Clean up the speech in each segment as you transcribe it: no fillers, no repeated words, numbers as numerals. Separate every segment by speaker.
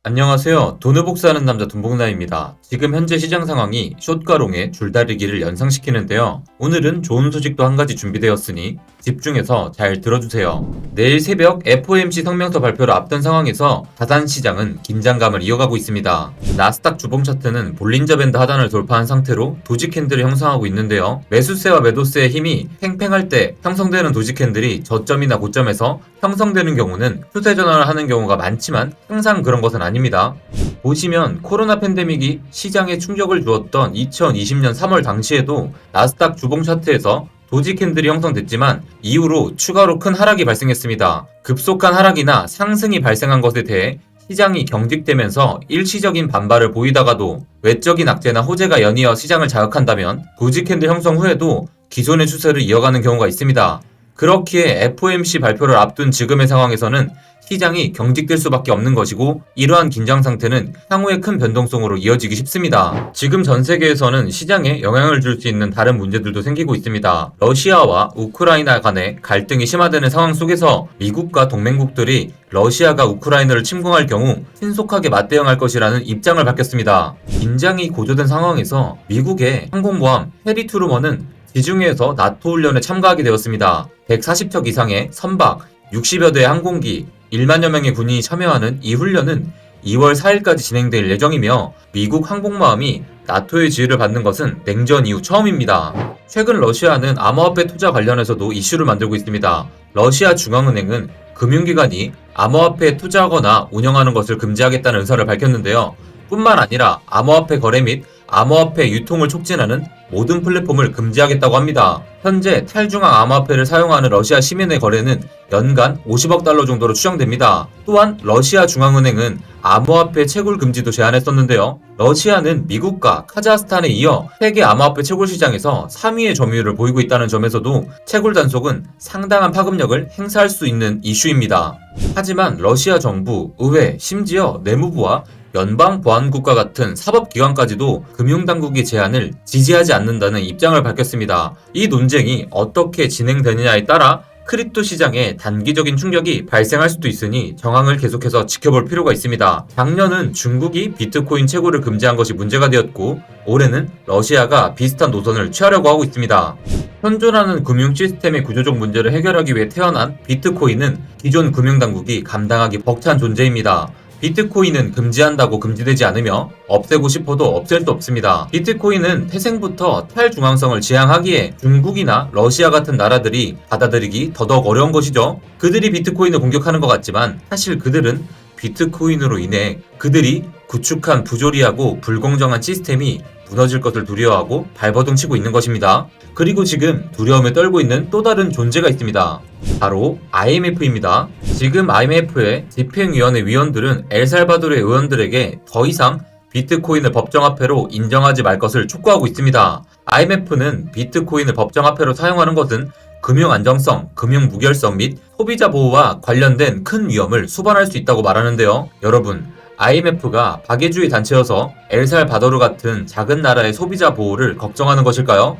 Speaker 1: 안녕하세요. 돈을 복사하는 남자 돈복남입니다. 지금 현재 시장 상황이 숏과 롱의 줄다리기를 연상시키는데요. 오늘은 좋은 소식도 한 가지 준비되었으니 집중해서 잘 들어주세요. 내일 새벽 FOMC 성명서 발표를 앞둔 상황에서 자산 시장은 긴장감을 이어가고 있습니다. 나스닥 주봉 차트는 볼린저 밴드 하단을 돌파한 상태로 도지 캔들을 형성하고 있는데요. 매수세와 매도세의 힘이 팽팽할 때 형성되는 도지 캔들이 저점이나 고점에서 형성되는 경우는 추세 전환을 하는 경우가 많지만 항상 그런 것은 아닙니다. 보시면 코로나 팬데믹이 시장에 충격을 주었던 2020년 3월 당시에도 나스닥 주봉 차트에서 도지 캔들이 형성됐지만 이후로 추가로 큰 하락이 발생했습니다. 급속한 하락이나 상승이 발생한 것에 대해 시장이 경직되면서 일시적인 반발을 보이다가도 외적인 악재나 호재가 연이어 시장을 자극한다면 도지 캔들 형성 후에도 기존의 추세를 이어가는 경우가 있습니다. 그렇기에 FOMC 발표를 앞둔 지금의 상황에서는 시장이 경직될 수밖에 없는 것이고 이러한 긴장 상태는 향후의 큰 변동성으로 이어지기 쉽습니다. 지금 전 세계에서는 시장에 영향을 줄 수 있는 다른 문제들도 생기고 있습니다. 러시아와 우크라이나 간의 갈등이 심화되는 상황 속에서 미국과 동맹국들이 러시아가 우크라이나를 침공할 경우 신속하게 맞대응할 것이라는 입장을 밝혔습니다. 긴장이 고조된 상황에서 미국의 항공모함 해리 트루먼은 지중해에서 나토 훈련에 참가하게 되었습니다. 140척 이상의 선박, 60여 대의 항공기, 1만여 명의 군인이 참여하는 이 훈련은 2월 4일까지 진행될 예정이며 미국 항공모함이 나토의 지휘를 받는 것은 냉전 이후 처음입니다. 최근 러시아는 암호화폐 투자 관련해서도 이슈를 만들고 있습니다. 러시아 중앙은행은 금융기관이 암호화폐에 투자하거나 운영하는 것을 금지하겠다는 의사를 밝혔는데요. 뿐만 아니라 암호화폐 거래 및 암호화폐 유통을 촉진하는 모든 플랫폼을 금지하겠다고 합니다. 현재 탈중앙 암호화폐를 사용하는 러시아 시민의 거래는 연간 50억 달러 정도로 추정됩니다. 또한 러시아 중앙은행은 암호화폐 채굴 금지도 제안했었는데요. 러시아는 미국과 카자흐스탄에 이어 세계 암호화폐 채굴 시장에서 3위의 점유율을 보이고 있다는 점에서도 채굴 단속은 상당한 파급력을 행사할 수 있는 이슈입니다. 하지만 러시아 정부, 의회, 심지어 내무부와 연방보안국과 같은 사법기관까지도 금융당국의 제안을 지지하지 않는다는 입장을 밝혔습니다. 이 논쟁이 어떻게 진행되느냐에 따라 크립토 시장에 단기적인 충격이 발생할 수도 있으니 정황을 계속해서 지켜볼 필요가 있습니다. 작년은 중국이 비트코인 채굴을 금지한 것이 문제가 되었고 올해는 러시아가 비슷한 노선을 취하려고 하고 있습니다. 현존하는 금융 시스템의 구조적 문제를 해결하기 위해 태어난 비트코인은 기존 금융당국이 감당하기 벅찬 존재입니다. 비트코인은 금지한다고 금지되지 않으며 없애고 싶어도 없앨 수 없습니다. 비트코인은 태생부터 탈중앙성을 지향하기에 중국이나 러시아 같은 나라들이 받아들이기 더더욱 어려운 것이죠. 그들이 비트코인을 공격하는 것 같지만 사실 그들은 비트코인으로 인해 그들이 구축한 부조리하고 불공정한 시스템이 무너질 것을 두려워하고 발버둥 치고 있는 것입니다. 그리고 지금 두려움에 떨고 있는 또 다른 존재가 있습니다. 바로 IMF입니다. 지금 IMF의 집행위원회 위원들은 엘살바도르의 의원들에게 더 이상 비트코인을 법정화폐로 인정하지 말 것을 촉구하고 있습니다. IMF는 비트코인을 법정화폐로 사용하는 것은 금융 안정성, 금융 무결성 및 소비자 보호와 관련된 큰 위험을 수반할 수 있다고 말하는데요. 여러분, IMF가 박애주의 단체여서 엘살바도르 같은 작은 나라의 소비자 보호를 걱정하는 것일까요?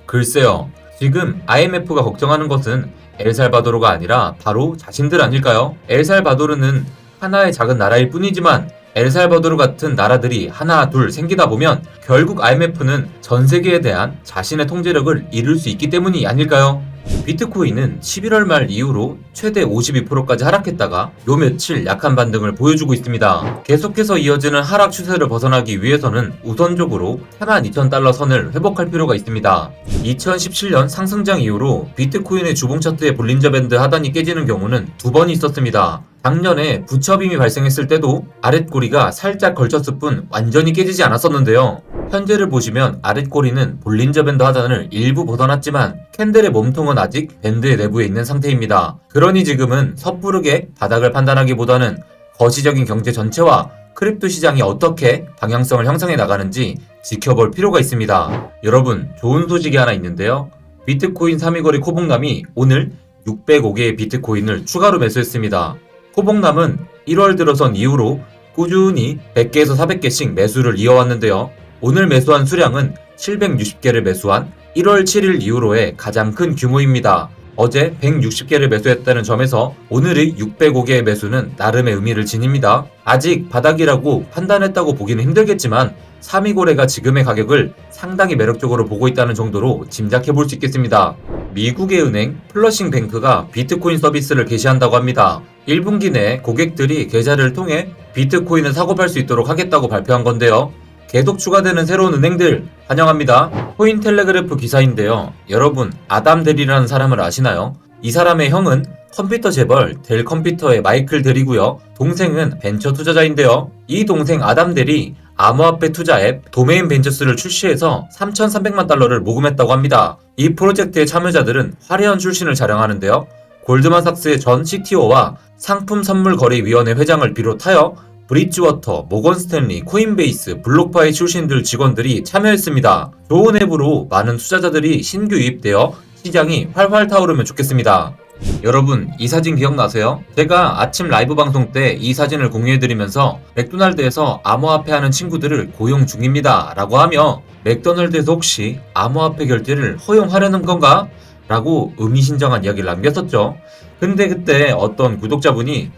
Speaker 1: 글쎄요. 지금 IMF가 걱정하는 것은 엘살바도르가 아니라 바로 자신들 아닐까요? 엘살바도르는 하나의 작은 나라일 뿐이지만 엘살바도르 같은 나라들이 하나 둘 생기다 보면 결국 IMF는 전 세계에 대한 자신의 통제력을 잃을 수 있기 때문이 아닐까요? 비트코인은 11월 말 이후로 최대 52%까지 하락했다가 요 며칠 약한 반등을 보여주고 있습니다. 계속해서 이어지는 하락 추세를 벗어나기 위해서는 우선적으로 42,000달러 선을 회복할 필요가 있습니다. 2017년 상승장 이후로 비트코인의 주봉 차트의 볼린저 밴드 하단이 깨지는 경우는 2번 있었습니다. 작년에 부처빔이 발생했을 때도 아랫꼬리가 살짝 걸쳤을 뿐 완전히 깨지지 않았었는데요. 현재를 보시면 아랫꼬리는 볼린저 밴드 하단을 일부 벗어났지만 캔들의 몸통은 아직 밴드의 내부에 있는 상태입니다. 그러니 지금은 섣부르게 바닥을 판단하기보다는 거시적인 경제 전체와 크립토 시장이 어떻게 방향성을 형성해 나가는지 지켜볼 필요가 있습니다. 여러분, 좋은 소식이 하나 있는데요. 비트코인 3위 거래 코봉남이 오늘 605개의 비트코인을 추가로 매수했습니다. 코봉남은 1월 들어선 이후로 꾸준히 100개에서 400개씩 매수를 이어왔는데요. 오늘 매수한 수량은 760개를 매수한 1월 7일 이후로의 가장 큰 규모입니다. 어제 160개를 매수했다는 점에서 오늘의 605개의 매수는 나름의 의미를 지닙니다. 아직 바닥이라고 판단했다고 보기는 힘들겠지만 3위고래가 지금의 가격을 상당히 매력적으로 보고 있다는 정도로 짐작해 볼 수 있겠습니다. 미국의 은행 플러싱 뱅크가 비트코인 서비스를 개시한다고 합니다. 1분기 내 고객들이 계좌를 통해 비트코인을 사고 팔 수 있도록 하겠다고 발표한 건데요. 계속 추가되는 새로운 은행들 환영합니다. 코인텔레그래프 기사인데요. 여러분 아담 델이라는 사람을 아시나요? 이 사람의 형은 컴퓨터 재벌 델 컴퓨터의 마이클 델이고요. 동생은 벤처 투자자인데요. 이 동생 아담 델이 암호화폐 투자 앱 도메인 벤처스를 출시해서 3,300만 달러를 모금했다고 합니다. 이 프로젝트의 참여자들은 화려한 출신을 자랑하는데요. 골드만삭스의 전 CTO와 상품선물거래위원회 회장을 비롯하여 브릿지워터, 모건스탠리, 코인베이스, 블록파이 출신들 직원들이 참여했습니다. 좋은 앱으로 많은 투자자들이 신규 유입되어 시장이 활활 타오르면 좋겠습니다. 여러분 이 사진 기억나세요? 제가 아침 라이브 방송 때 이 사진을 공유해드리면서 맥도날드에서 암호화폐 하는 친구들을 고용 중입니다 라고 하며 맥도날드에서 혹시 암호화폐 결제를 허용하려는 건가? 라고 의미심장한 이야기를 남겼었죠. 근데 그때 어떤 구독자분이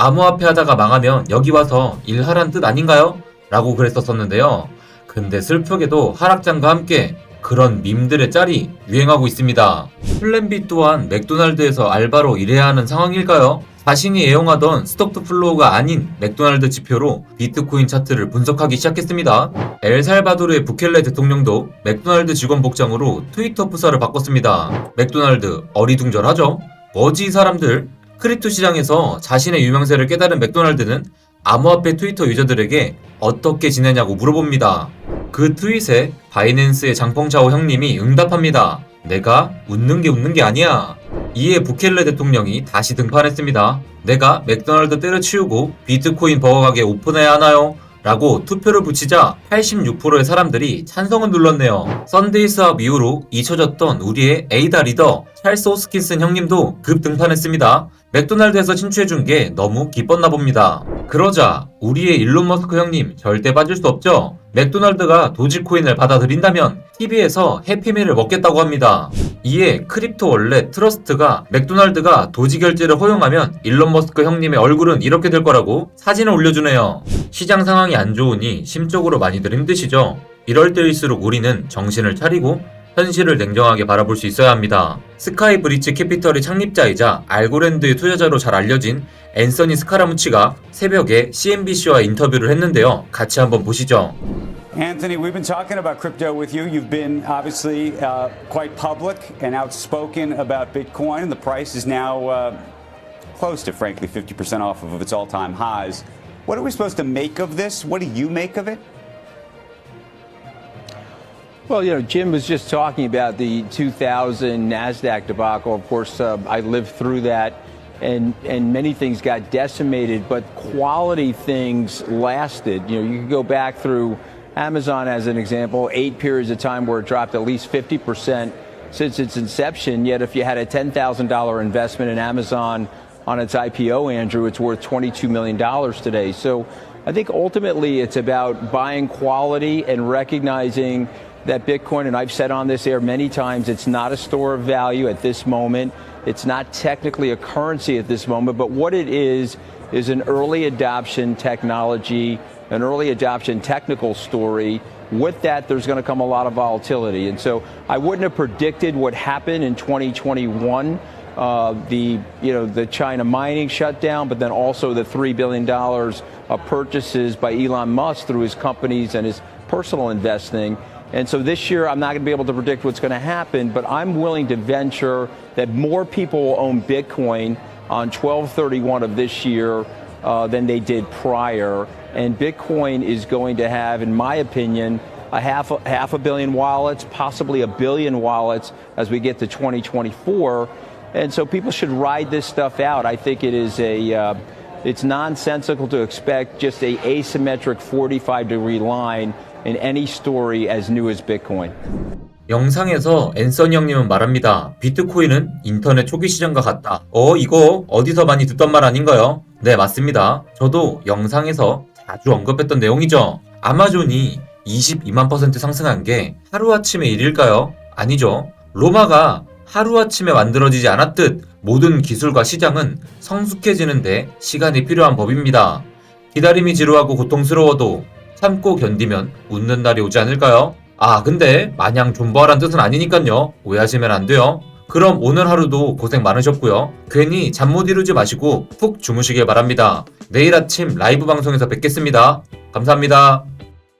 Speaker 1: 암호화폐 하다가 망하면 여기 와서 일하란 뜻 아닌가요? 라고 그랬었는데요. 근데 슬프게도 하락장과 함께 그런 밈들의 짤이 유행하고 있습니다. 플랜B 또한 맥도날드에서 알바로 일해야 하는 상황일까요? 자신이 애용하던 스톡 투 플로우가 아닌 맥도날드 지표로 비트코인 차트를 분석하기 시작했습니다. 엘살바도르의 부켈레 대통령도 맥도날드 직원 복장으로 트위터 프사를 바꿨습니다. 맥도날드 어리둥절하죠? 뭐지 이 사람들? 크립토 시장에서 자신의 유명세를 깨달은 맥도날드는 암호화폐 트위터 유저들에게 어떻게 지내냐고 물어봅니다. 그 트윗에 바이낸스의 장펑차오 형님이 응답합니다. 내가 웃는 게 아니야. 이에 부켈레 대통령이 다시 등판했습니다. 내가 맥도날드 때려치우고 비트코인 버거 가게 오픈해야 하나요? 라고 투표를 붙이자 86%의 사람들이 찬성을 눌렀네요. 썬데이 사업 이후로 잊혀졌던 우리의 에이다 리더 찰스 호스킨슨 형님도 급 등판했습니다. 맥도날드에서 진출해준 게 너무 기뻤나 봅니다. 그러자 우리의 일론 머스크 형님 절대 빠질 수 없죠. 맥도날드가 도지코인을 받아들인다면 TV에서 해피밀을 먹겠다고 합니다. 이에 크립토 월렛 트러스트가 맥도날드가 도지 결제를 허용하면 일론 머스크 형님의 얼굴은 이렇게 될 거라고 사진을 올려주네요. 시장 상황이 안 좋으니 심적으로 많이들 힘드시죠? 이럴 때일수록 우리는 정신을 차리고 현실을 냉정하게 바라볼 수 있어야 합니다. 스카이 브리츠 캐피털의 창립자이자 알고랜드의 투자자로 잘 알려진 앤서니 스카라무치가 새벽에 CNBC와 인터뷰를 했는데요. 같이 한번 보시죠.
Speaker 2: Anthony, we've been talking about crypto with you. You've been obviously quite public and outspoken about Bitcoin, and the price is now close to, frankly, 50% off of its all-time highs. What are we supposed to make of this? What do you make of it?
Speaker 3: Well, Jim was just talking about the 2000 NASDAQ debacle. Of course, I lived through that, and many things got decimated, but quality things lasted. You could go back through Amazon as an example, 8 periods of time where it dropped at least 50% since its inception. Yet if you had a $10,000 investment in Amazon on its IPO, Andrew, it's worth $22 million today. So I think ultimately it's about buying quality and recognizing that Bitcoin, and I've said on this air many times, it's not a store of value at this moment. It's not technically a currency at this moment, but what it is an early adoption technology, an early adoption technical story. With that, there's going to come a lot of volatility. And so I wouldn't have predicted what happened in 2021, the China mining shutdown, but then also the $3 billion of purchases by Elon Musk through his companies and his personal investing. And so this year, I'm not going to be able to predict what's going to happen, but I'm willing to venture that more people will own Bitcoin on 12/31 of this year than they did prior. And Bitcoin is going to have, in my opinion, half a billion wallets, possibly 1 billion wallets as we get to 2024. And so people should ride this stuff out. I think it is it's nonsensical to expect just a asymmetric 45-degree line in any story as new as Bitcoin.
Speaker 1: 영상에서 앤서니 형님은 말합니다. 비트코인은 인터넷 초기 시장과 같다. 이거 어디서 많이 듣던 말 아닌가요? 네, 맞습니다. 저도 영상에서 자주 언급했던 내용이죠. 아마존이 22만% 상승한 게 하루아침의 일일까요? 아니죠. 로마가 하루아침에 만들어지지 않았듯 모든 기술과 시장은 성숙해지는데 시간이 필요한 법입니다. 기다림이 지루하고 고통스러워도 참고 견디면 웃는 날이 오지 않을까요? 아, 근데 마냥 존버하란 뜻은 아니니깐요. 오해하시면 안 돼요. 그럼 오늘 하루도 고생 많으셨고요. 괜히 잠 못 이루지 마시고 푹 주무시길 바랍니다. 내일 아침 라이브 방송에서 뵙겠습니다. 감사합니다.